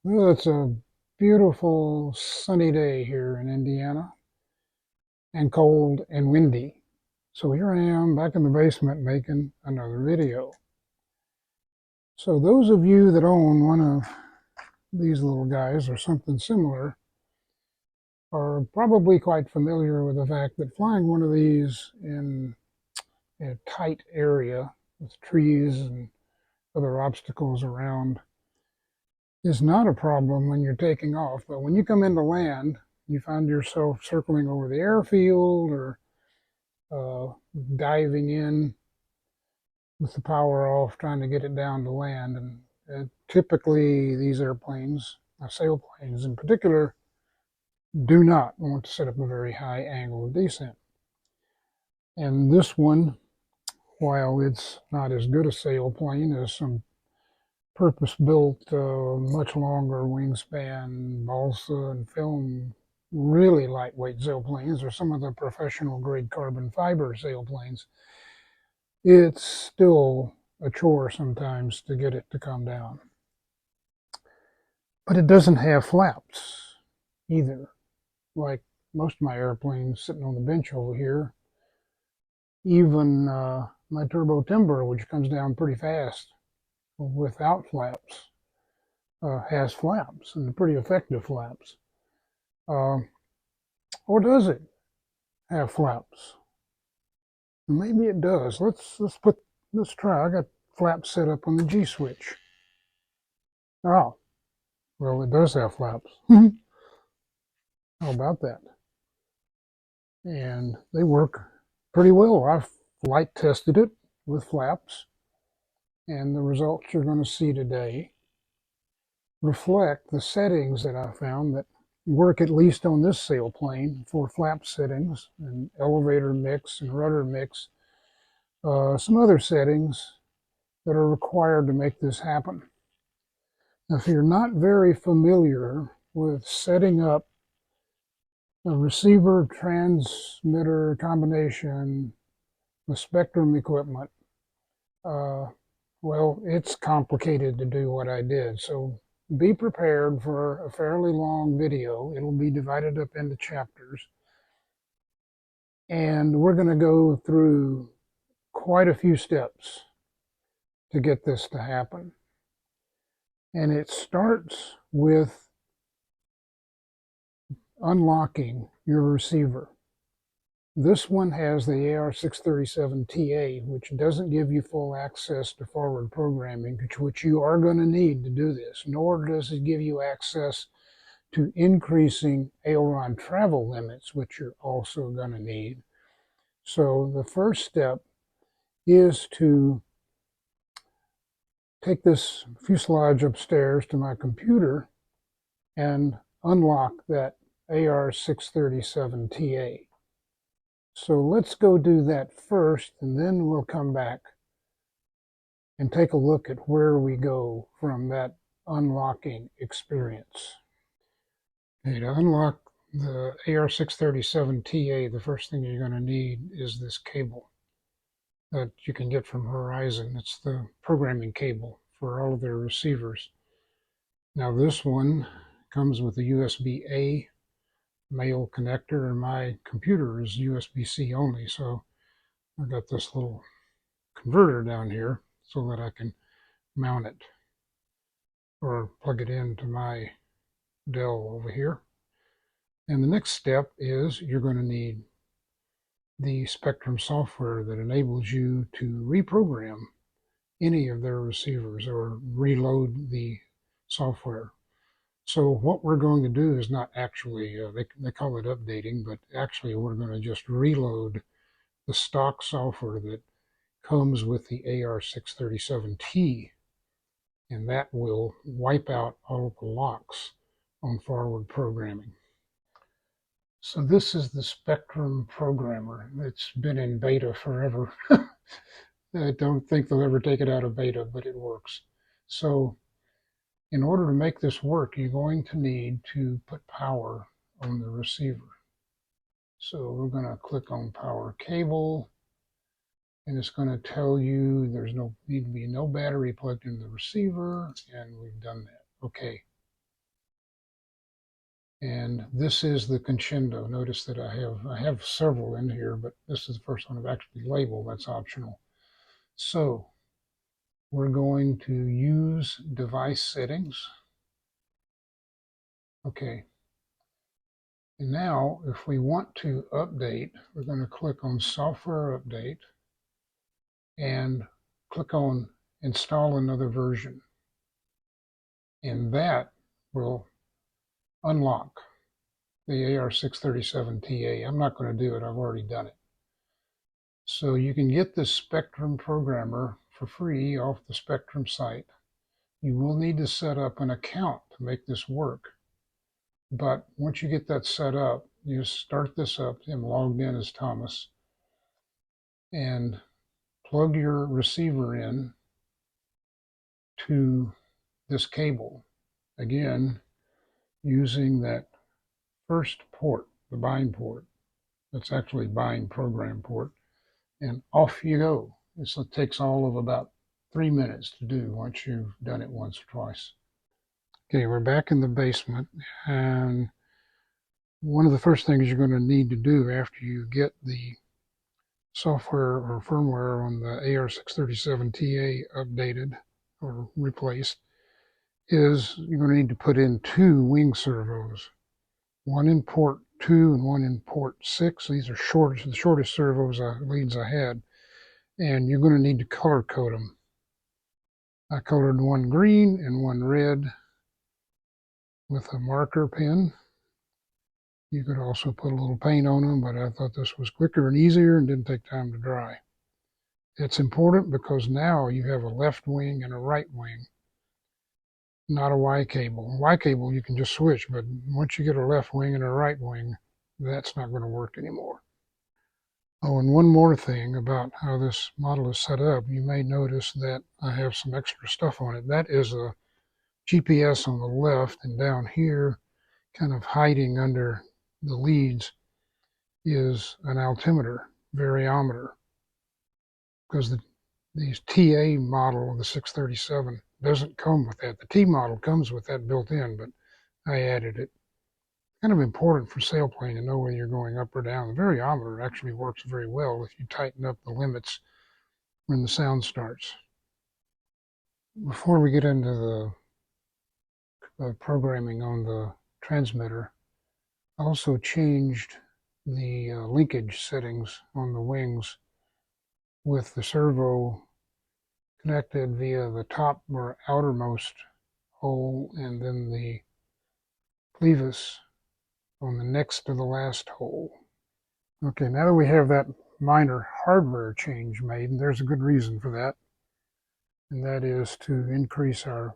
Well, it's a beautiful sunny day here in Indiana and cold and windy. So here I am back in the basement making another video. So those of you that own one of these little guys or something similar are probably quite familiar with the fact that flying one of these in a tight area with trees and other obstacles around is not a problem when you're taking off. But when you come into land, you find yourself circling over the airfield or uh, diving in with the power off, trying to get it down to land. And typically, these airplanes, sailplanes in particular, do not want to set up a very high angle of descent. And this one, while it's not as good a sailplane as some purpose-built, much longer wingspan balsa and film, really lightweight sailplanes, or some of the professional grade carbon fiber sailplanes, it's still a chore sometimes to get it to come down. But it doesn't have flaps either, like most of my airplanes sitting on the bench over here. Even my turbo timber, which comes down pretty fast without flaps, has flaps, and pretty effective flaps. Uh, or does it have flaps? Maybe it does. Let's try. I got flaps set up on the G switch. Oh, well, it does have flaps. How about that? And they work pretty well. I've flight tested it with flaps, and the results you're going to see today reflect the settings that I found that work at least on this sailplane for flap settings and elevator mix and rudder mix. Some other settings that are required to make this happen. Now, if you're not very familiar with setting up a receiver transmitter combination with Spektrum equipment, uh, well, it's complicated to do what I did. So be prepared for a fairly long video. It'll be divided up into chapters. And we're going to go through quite a few steps to get this to happen. And it starts with unlocking your receiver. This one has the AR637TA, which doesn't give you full access to forward programming, which you are going to need to do this, nor does it give you access to increasing aileron travel limits, which you're also going to need. So the first step is to take this fuselage upstairs to my computer and unlock that AR637TA. So let's go do that first, and then we'll come back and take a look at where we go from that unlocking experience. Okay, to unlock the AR637TA, the first thing you're going to need is this cable that you can get from Horizon. It's the programming cable for all of their receivers. Now this one comes with a USB-A male connector, and my computer is USB-C only, so I got this little converter down here so that I can mount it or plug it into my Dell over here. And the next step is you're going to need the Spektrum software that enables you to reprogram any of their receivers or reload the software. So what we're going to do is not actually, they call it updating, but actually we're going to just reload the stock software that comes with the AR637T, and that will wipe out all of the locks on forward programming. So this is the Spektrum programmer. It's been in beta forever. I don't think they'll ever take it out of beta, but it works. So in order to make this work, you're going to need to put power on the receiver. So we're going to click on power cable, and it's going to tell you there's need to be no battery plugged into the receiver, and we've done that. Okay. And this is the Conscendo. Notice that I have several in here, but this is the first one I've actually labeled. That's optional. So we're going to use device settings. Okay. And now if we want to update, we're going to click on software update and click on install another version. And that will unlock the AR637TA. I'm not going to do it. I've already done it. So you can get this Spektrum programmer for free off the Spektrum site. You will need to set up an account to make this work. But once you get that set up, you start this up. I'm logged in as Thomas. And plug your receiver in to this cable. Again, using that first port, the bind port. That's actually bind program port. And off you go. This takes all of about 3 minutes to do once you've done it once or twice. Okay, we're back in the basement, and one of the first things you're going to need to do after you get the software or firmware on the AR637TA updated or replaced is you're going to need to put in 2 wing servos, one in port 2 and one in port 6. These are the shortest servos leads I had, and you're going to need to color code them. I colored one green and one red with a marker pen. You could also put a little paint on them, but I thought this was quicker and easier and didn't take time to dry. It's important because now you have a left wing and a right wing, not a Y cable. Y cable you can just switch, but once you get a left wing and a right wing, that's not going to work anymore. Oh, and one more thing about how this model is set up. You may notice that I have some extra stuff on it. That is a GPS on the left, and down here, kind of hiding under the leads, is an altimeter, variometer, because the TA model of the 637 doesn't come with that. The T model comes with that built in, but I added it. Kind of important for sailplane to know whether you're going up or down. The variometer actually works very well if you tighten up the limits when the sound starts. Before we get into the programming on the transmitter, I also changed the linkage settings on the wings with the servo connected via the top or outermost hole and then the clevis on the next to the last hole. Okay, now that we have that minor hardware change made, and there's a good reason for that, and that is to increase our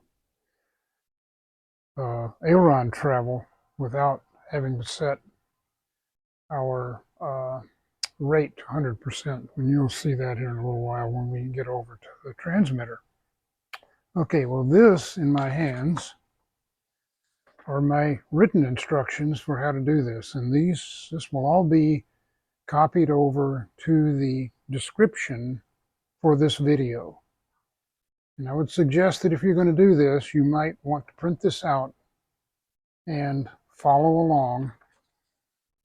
aileron travel without having to set our rate to 100%. And you'll see that here in a little while when we get over to the transmitter. Okay, well, this in my hands are my written instructions for how to do this, and this will all be copied over to the description for this video. And I would suggest that if you're going to do this, you might want to print this out and follow along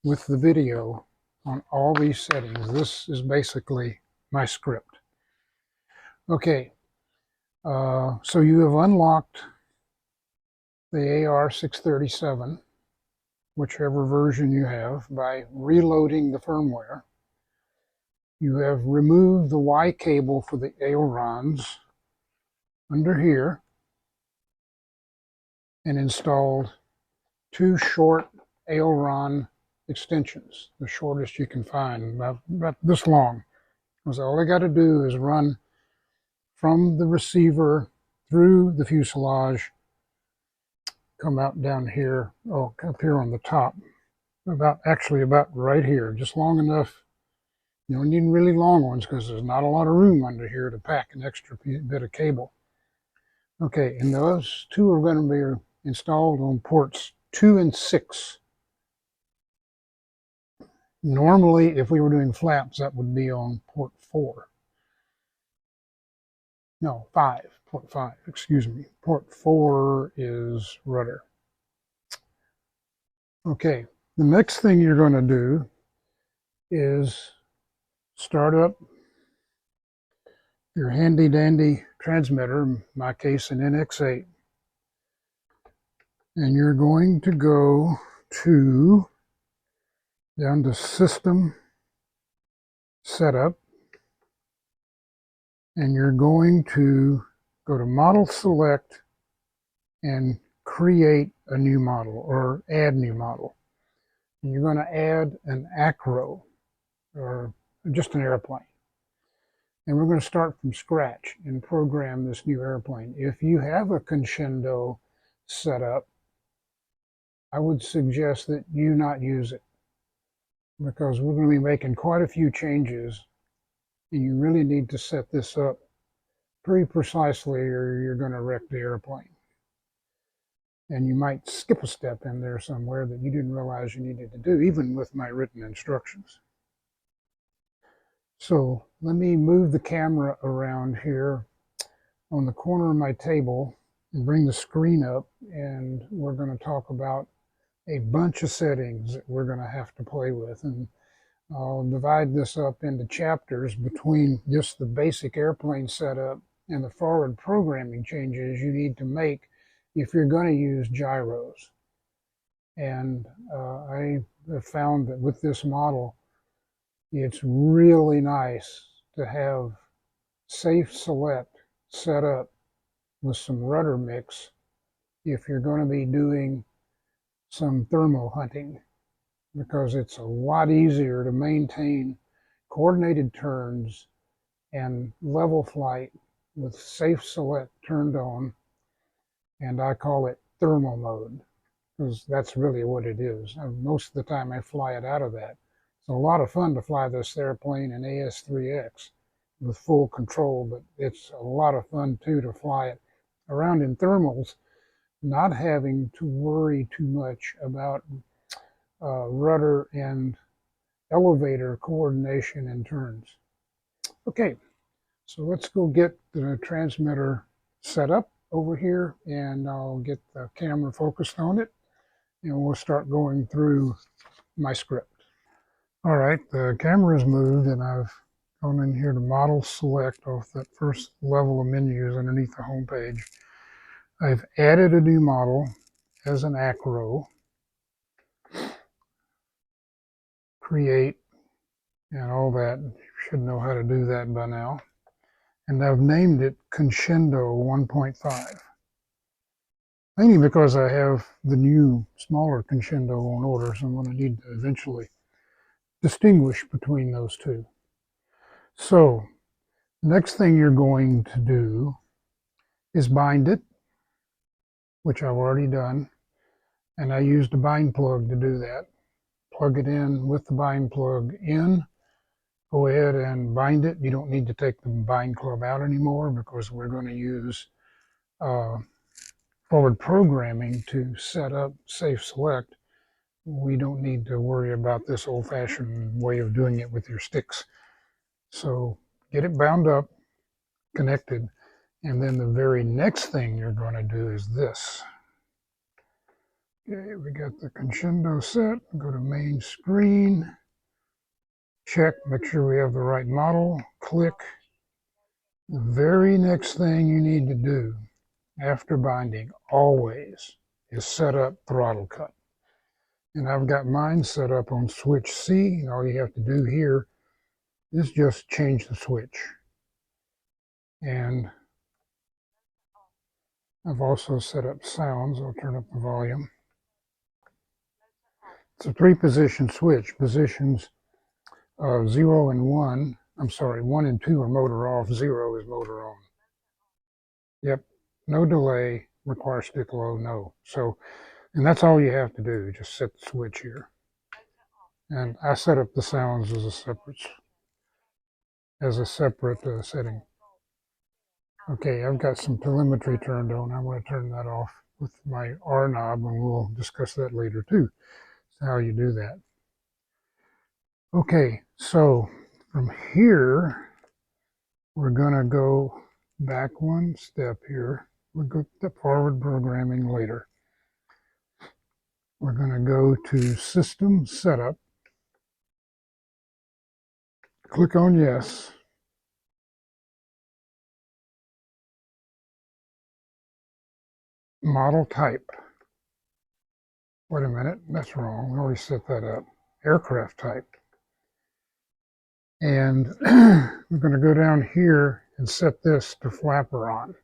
with the video on all these settings. This is basically my script. Okay, so you have unlocked the AR637, whichever version you have, by reloading the firmware. You have removed the Y cable for the ailerons under here and installed 2 short aileron extensions, the shortest you can find, about this long. Because all I got to do is run from the receiver through the fuselage, come out down here, up here on the top, about right here, just long enough. You don't need really long ones because there's not a lot of room under here to pack an extra bit of cable. Okay, and those 2 are going to be installed on ports 2 and 6. Normally, if we were doing flaps, that would be on port 4. No, 5, port 5, excuse me. Port 4 is rudder. Okay, the next thing you're going to do is start up your handy dandy transmitter, in my case an NX8, and you're going to go to down to System Setup, and you're going to go to Model Select and create a new model or add new model. And you're going to add an Acro or just an airplane. And we're going to start from scratch and program this new airplane. If you have a Conscendo setup, I would suggest that you not use it because we're going to be making quite a few changes and you really need to set this up pretty precisely or you're going to wreck the airplane. And you might skip a step in there somewhere that you didn't realize you needed to do, even with my written instructions. So let me move the camera around here on the corner of my table and bring the screen up, and we're going to talk about a bunch of settings that we're going to have to play with. And I'll divide this up into chapters between just the basic airplane setup and the forward programming changes you need to make if you're going to use gyros. And I have found that with this model, it's really nice to have Safe Select set up with some rudder mix if you're going to be doing some thermal hunting, because it's a lot easier to maintain coordinated turns and level flight with Safe Select turned on, and I call it thermal mode because that's really what it is. Most of the time I fly it out of that. It's a lot of fun to fly this airplane in AS3X with full control, but it's a lot of fun too to fly it around in thermals, not having to worry too much about rudder and elevator coordination and turns. Okay, so let's go get the transmitter set up over here and I'll get the camera focused on it and we'll start going through my script. All right, the camera's moved and I've gone in here to model select off that first level of menus underneath the home page. I've added a new model as an Acro, create, and all that. You should know how to do that by now. And I've named it Conscendo 1.5. Mainly because I have the new, smaller Conscendo on order, so I'm going to need to eventually distinguish between those two. So, the next thing you're going to do is bind it, which I've already done, and I used a bind plug to do that. Plug it in with the bind plug in, go ahead and bind it. You don't need to take the bind club out anymore because we're going to use forward programming to set up Safe Select. We don't need to worry about this old-fashioned way of doing it with your sticks. So get it bound up, connected, and then the very next thing you're going to do is this. Okay, we got the Conscendo set. Go to main screen, check, make sure we have the right model, click. The very next thing you need to do after binding, always, is set up throttle cut. And I've got mine set up on switch C. All you have to do here is just change the switch. And I've also set up sounds. I'll turn up the volume. It's a 3-position switch. Positions 0 and 1. I'm sorry, 1 and 2 are motor off, 0 is motor on. Yep, no delay, require stick low, no. So, and that's all you have to do, just set the switch here. And I set up the sounds as a separate setting. Okay, I've got some telemetry turned on. I want to turn that off with my R knob, and we'll discuss that later too. That's how you do that. Okay, so from here, we're going to go back one step here. We'll go to forward programming later. We're going to go to System Setup, click on Yes, Model Type. Wait a minute, that's wrong. We already set that up. Aircraft Type. And we're going to go down here and set this to Flaperon.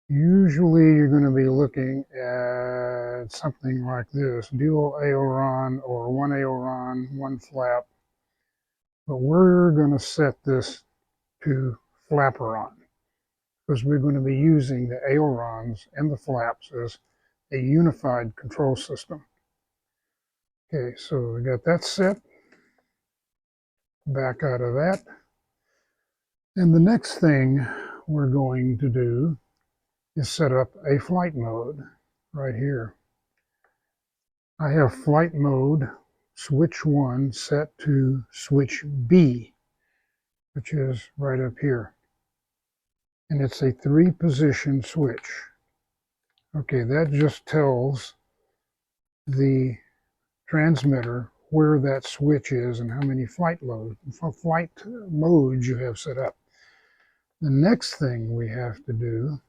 Usually you're going to be looking at something like this, dual aileron or one aileron, one flap. But we're going to set this to Flaperon because we're going to be using the ailerons and the flaps as a unified control system. Okay, so we got that set. Back out of that. And the next thing we're going to do is set up a flight mode right here. I have flight mode switch 1 set to switch B, which is right up here. And it's a 3-position switch. Okay, that just tells the transmitter where that switch is and how many flight modes you have set up. The next thing we have to do,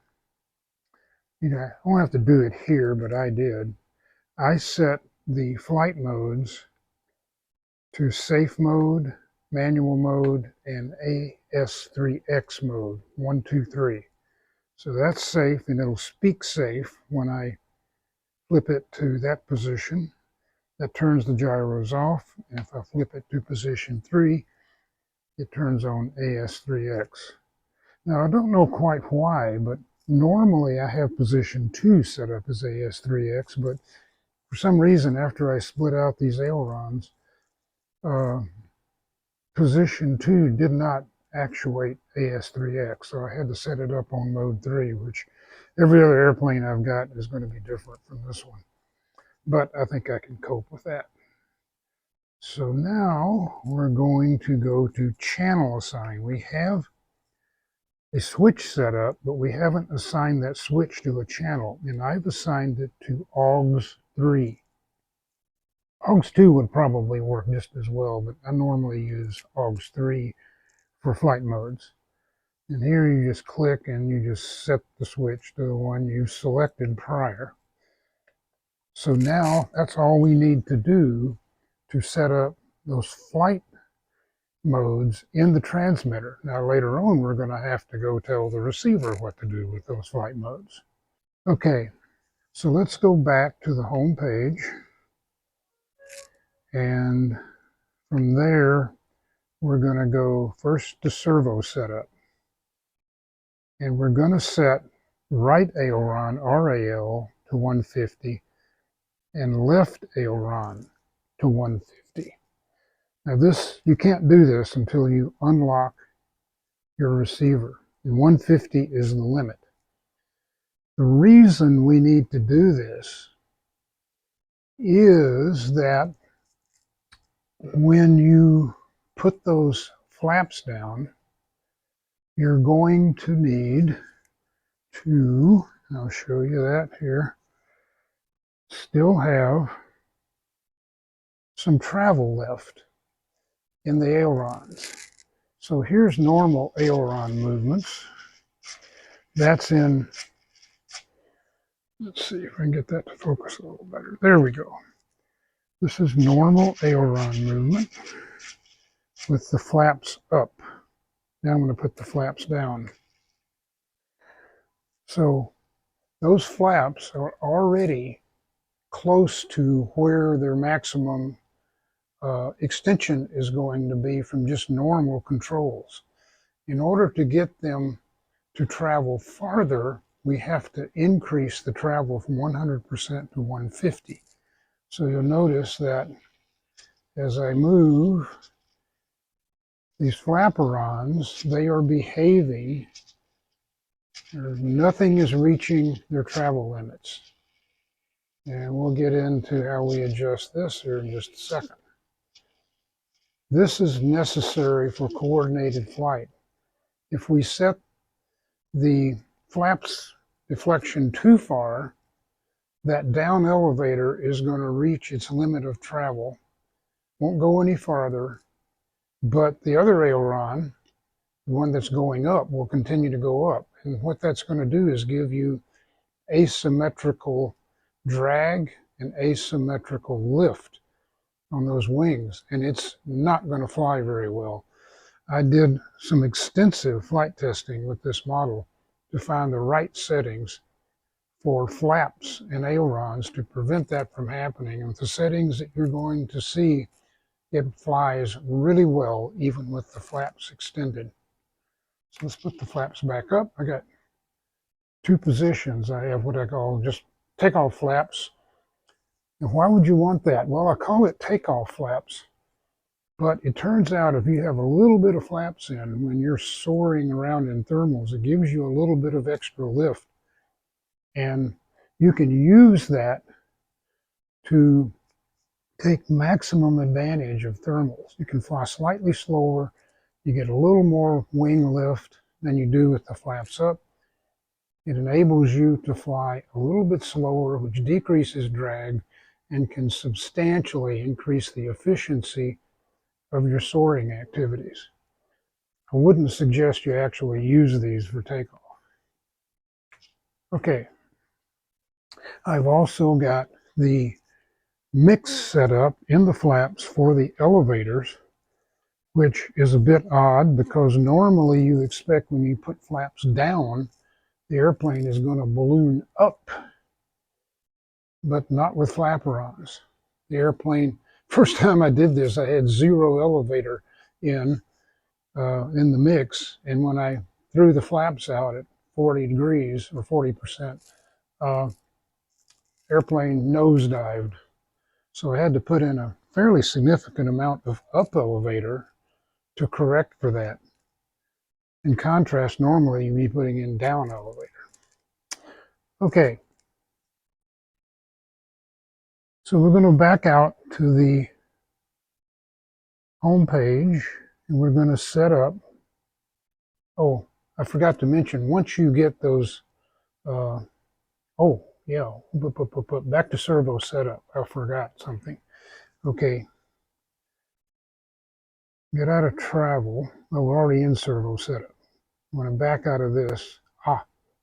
I don't have to do it here, but I did. I set the flight modes to safe mode, manual mode, and AS3X mode, 1, 2, 3. So that's safe, and it'll speak safe when I flip it to that position. That turns the gyros off, and if I flip it to position 3, it turns on AS3X. Now, I don't know quite why, but normally I have position 2 set up as AS3X, but for some reason, after I split out these ailerons, position 2 did not actuate AS3X, so I had to set it up on mode 3, which every other airplane I've got is going to be different from this one. But I think I can cope with that. So now we're going to go to channel assign. We have a switch set up, but we haven't assigned that switch to a channel, and I've assigned it to AUX 3. AUX 2 would probably work just as well, but I normally use AUX 3 for flight modes. And here you just click and you just set the switch to the one you selected prior. So now that's all we need to do to set up those flight modes in the transmitter. Now later on we're going to have to go tell the receiver what to do with those flight modes. Okay, so let's go back to the home page, and from there we're going to go first to servo setup, and we're going to set right aileron RAL to 150 and left aileron to 150. Now this, you can't do this until you unlock your receiver, and 150 is the limit. The reason we need to do this is that when you put those flaps down, you're going to need to, I'll show you that here, still have some travel left in the ailerons. So here's normal aileron movements. That's in, let's see if I can get that to focus a little better. There we go. This is normal aileron movement with the flaps up. Now I'm going to put the flaps down. So those flaps are already close to where their maximum extension is going to be from just normal controls. In order to get them to travel farther, we have to increase the travel from 100% to 150. So you'll notice that as I move these flaperons, they are behaving. Nothing is reaching their travel limits. And we'll get into how we adjust this here in just a second. This is necessary for coordinated flight. If we set the flaps deflection too far, that down elevator is going to reach its limit of travel, won't go any farther, but the other aileron, the one that's going up, will continue to go up. And what that's going to do is give you asymmetrical drag and asymmetrical lift on those wings, and it's not going to fly very well. I did some extensive flight testing with this model to find the right settings for flaps and ailerons to prevent that from happening. And with the settings that you're going to see, it flies really well even with the flaps extended. So let's put the flaps back up. I got two positions. I have what I call just takeoff flaps. And why would you want that? Well, I call it takeoff flaps, but it turns out if you have a little bit of flaps in when you're soaring around in thermals, it gives you a little bit of extra lift. And you can use that to take maximum advantage of thermals. You can fly slightly slower, you get a little more wing lift than you do with the flaps up. It enables you to fly a little bit slower, which decreases drag and can substantially increase the efficiency of your soaring activities. I wouldn't suggest you actually use these for takeoff. Okay, I've also got the mix set up in the flaps for the elevators, which is a bit odd because normally you expect when you put flaps down, the airplane is going to balloon up, but not with flaperons. The airplane, first time I did this, I had zero elevator in the mix, and when I threw the flaps out at 40 degrees or 40%, airplane nosedived. So I had to put in a fairly significant amount of up elevator to correct for that. In contrast, normally you'd be putting in down elevator. Okay, so we're going to back out to the home page and we're going to set up. Oh, I forgot to mention, once you get those, back to servo setup. I forgot something. Okay, get out of travel. Oh, we're already in servo setup. I'm going to back out of this.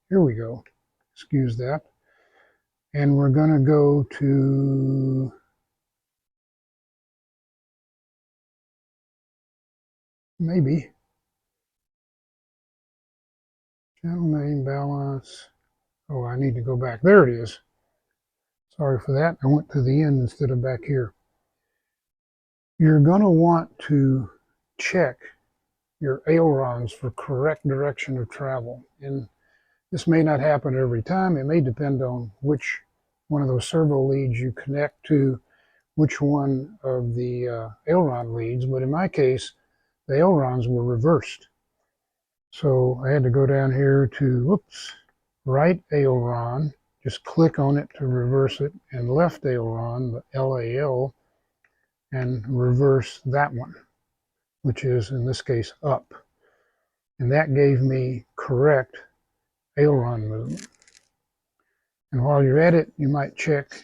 Here we go. Excuse that. And we're going to go to maybe channel name balance. Oh, I need to go back. There it is. Sorry for that. I went to the end instead of back here. You're going to want to check your ailerons for correct direction of travel. And this may not happen every time. It may depend on which one of those servo leads you connect to, which one of the aileron leads. But in my case, the ailerons were reversed. So I had to go down here to, right aileron, just click on it to reverse it, and left aileron, the LAL, and reverse that one, which is, in this case, up. And that gave me correct aileron movement. And while you're at it, you might check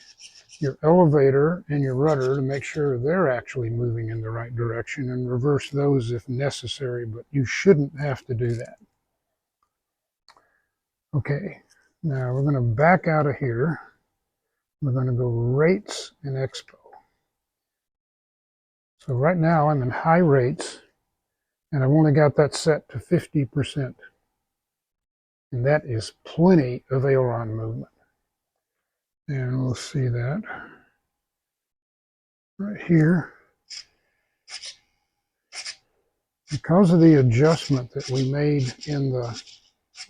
your elevator and your rudder to make sure they're actually moving in the right direction and reverse those if necessary, but you shouldn't have to do that. Okay, now we're going to back out of here. We're going to go rates and expo. So right now I'm in high rates and I've only got that set to 50%. And that is plenty of aileron movement. And we'll see that right here. Because of the adjustment that we made in the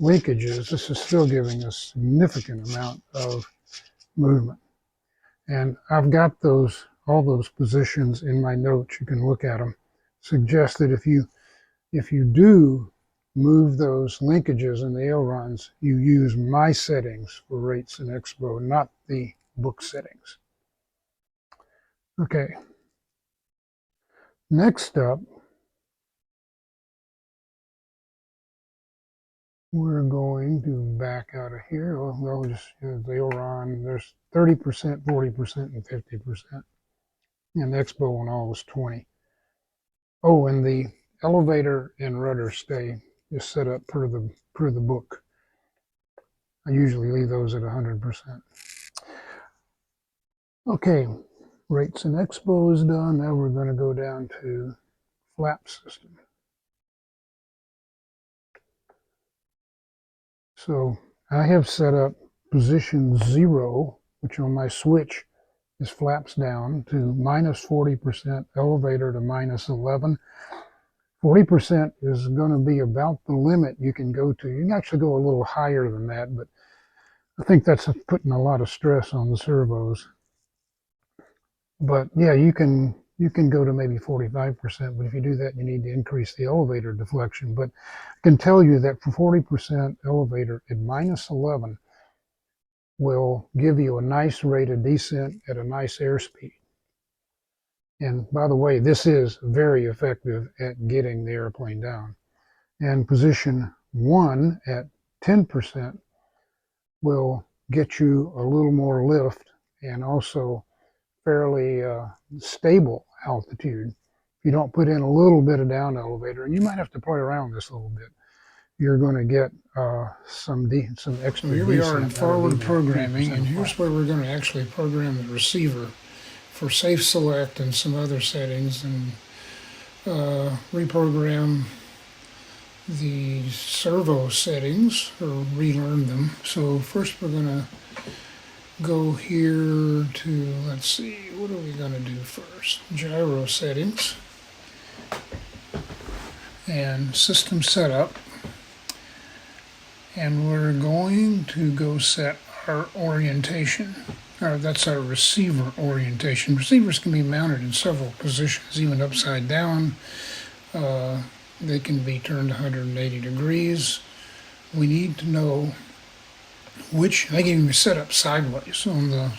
linkages, this is still giving us a significant amount of movement. And I've got all those positions in my notes. You can look at them. Suggest that if you do move those linkages in the ailerons, you use my settings for rates and expo, not the book settings. Okay. Next up, we're going to back out of here. Well, just the aileron, there's 30%, 40%, and 50%. And the expo and all was 20. Oh, and the elevator and rudder stay is set up per the book. I usually leave those at 100%. Okay, rates and expo is done. Now we're going to go down to flap system. So I have set up position 0, which on my switch is flaps down, to minus 40%, elevator to minus 11. 40% is going to be about the limit you can go to. You can actually go a little higher than that, but I think that's putting a lot of stress on the servos. But yeah, you can go to maybe 45%, but if you do that, you need to increase the elevator deflection. But I can tell you that for 40% elevator at minus 11 will give you a nice rate of descent at a nice airspeed. And by the way, this is very effective at getting the airplane down. And position 1 at 10% will get you a little more lift and also fairly stable altitude. If you don't put in a little bit of down elevator, and you might have to play around this a little bit, you're going to get some extra. Here we are in forward programming, and here's where we're going to actually program the receiver for safe select and some other settings, and reprogram the servo settings or relearn them. So first we're going to go here to, let's see, what are we going to do first? Gyro settings and system setup. And we're going to go set our orientation. That's our receiver orientation. Receivers can be mounted in several positions, even upside down. They can be turned 180 degrees. We need to know which, they can even be set up sideways on the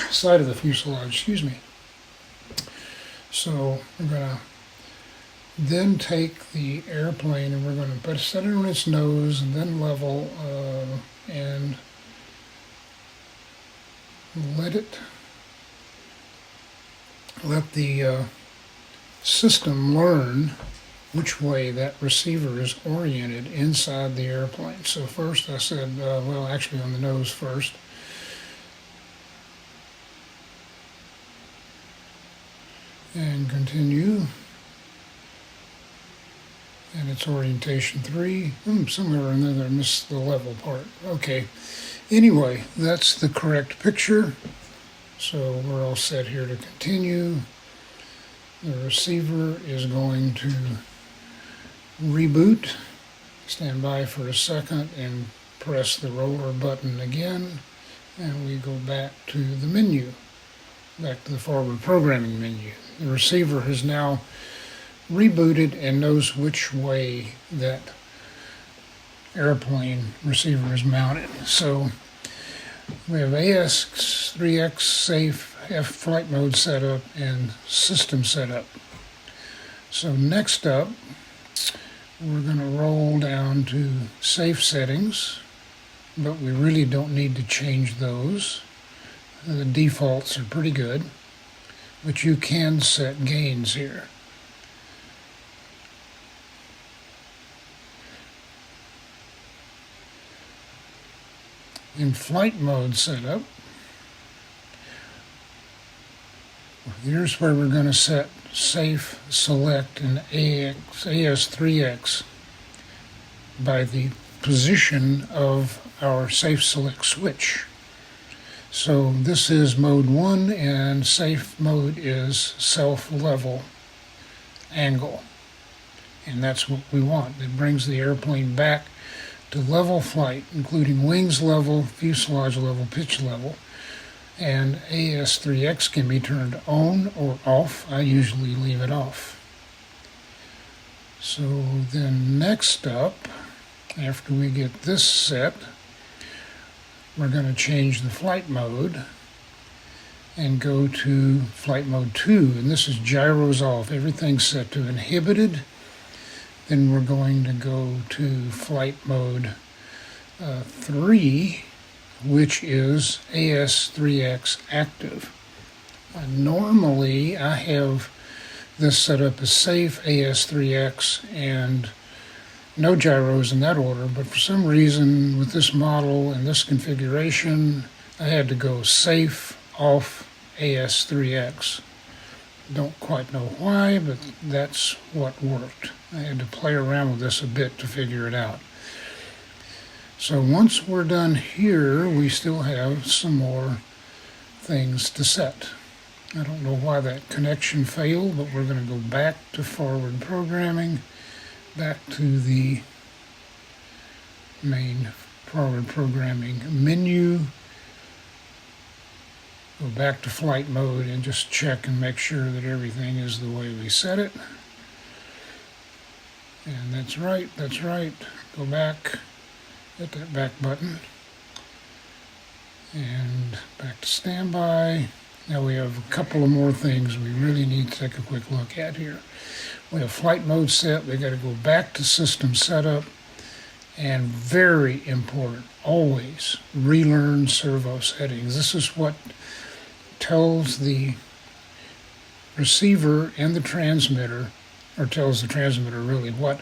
side of the fuselage, excuse me. So we're going to then take the airplane and we're going to set it on its nose and then level and let the system learn which way that receiver is oriented inside the airplane. So first I said, well, actually on the nose first. And continue. And it's orientation 3. Somewhere or another I missed the level part. Okay. Anyway, that's the correct picture. So we're all set here to continue. The receiver is going to reboot. Stand by for a second and press the roller button again. And we go back to the menu, back to the forward programming menu. The receiver has now rebooted and knows which way that airplane receiver is mounted. So we have AS3X safe F flight mode setup and system setup. So next up, we're going to roll down to safe settings, but we really don't need to change those. The defaults are pretty good, but you can set gains here. In flight mode setup, here's where we're going to set safe, select, and AS3X by the position of our safe select switch. So this is mode 1 and safe mode is self-level angle. And that's what we want. It brings the airplane back to level flight, including wings level, fuselage level, pitch level. And AS3X can be turned on or off. I usually leave it off. So then next up, after we get this set, we're going to change the flight mode and go to flight mode 2. And this is gyros off. Everything's set to inhibited. Then we're going to go to flight mode 3, which is AS3X active. Normally I have this set up as safe AS3X and no gyros in that order, but for some reason with this model and this configuration, I had to go safe off AS3X. Don't quite know why, but that's what worked. I had to play around with this a bit to figure it out. So once we're done here, we still have some more things to set. I don't know why that connection failed, but we're going to go back to forward programming, back to the main forward programming menu, go back to flight mode and just check and make sure that everything is the way we set it. And that's right, that's right. Go back, hit that back button, and back to standby. Now we have a couple of more things we really need to take a quick look at here. We have flight mode set. We got to go back to system setup, and very important, always relearn servo settings. This is what tells the receiver and the transmitter, or tells the transmitter really what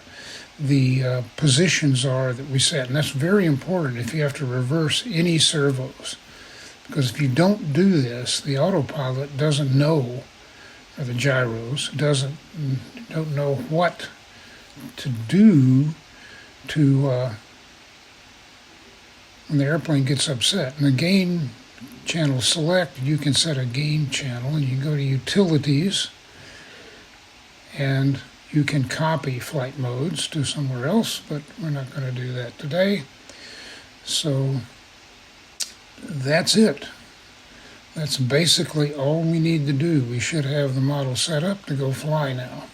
the positions are that we set. And that's very important if you have to reverse any servos. Because if you don't do this, the autopilot doesn't know, or the gyros don't know what to do to when the airplane gets upset. In the gain channel select, you can set a gain channel, and you go to utilities, and you can copy flight modes to somewhere else, but we're not going to do that today. So that's it. That's basically all we need to do. We should have the model set up to go fly now.